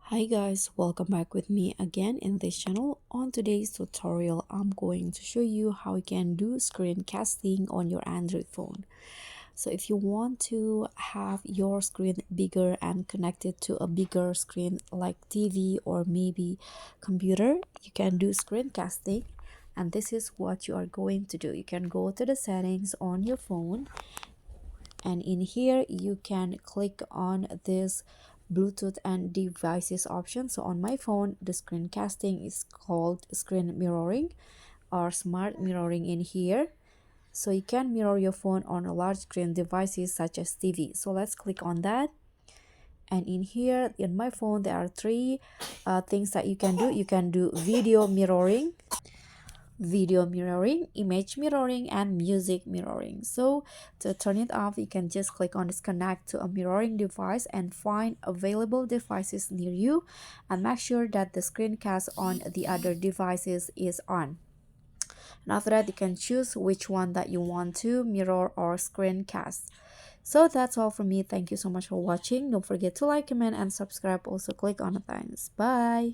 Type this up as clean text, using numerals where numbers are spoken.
Hi guys, welcome back with me again in this channel. On today's tutorial, I'm going to show you how you can do screencasting on your Android phone. So if you want to have your screen bigger and connected to a bigger screen like TV or maybe computer, you can do screencasting. And this is what you are going to do. You can go to the settings on your phone, and in here you can click on this Bluetooth and devices option. So on my phone, the screencasting is called screen mirroring or smart mirroring in here. So you can mirror your phone on a large screen devices such as TV. So let's click on that. And in here in my phone, there are three things that you can do. You can do video mirroring, image mirroring, and music mirroring. So to turn it off, you can just click on disconnect to a mirroring device and find available devices near you, and make sure that the screencast on the other devices is on. And after that, you can choose which one that you want to mirror or screencast. So that's all from me. Thank you so much for watching. Don't forget to like, comment, and subscribe. Also click on the thanks. Bye.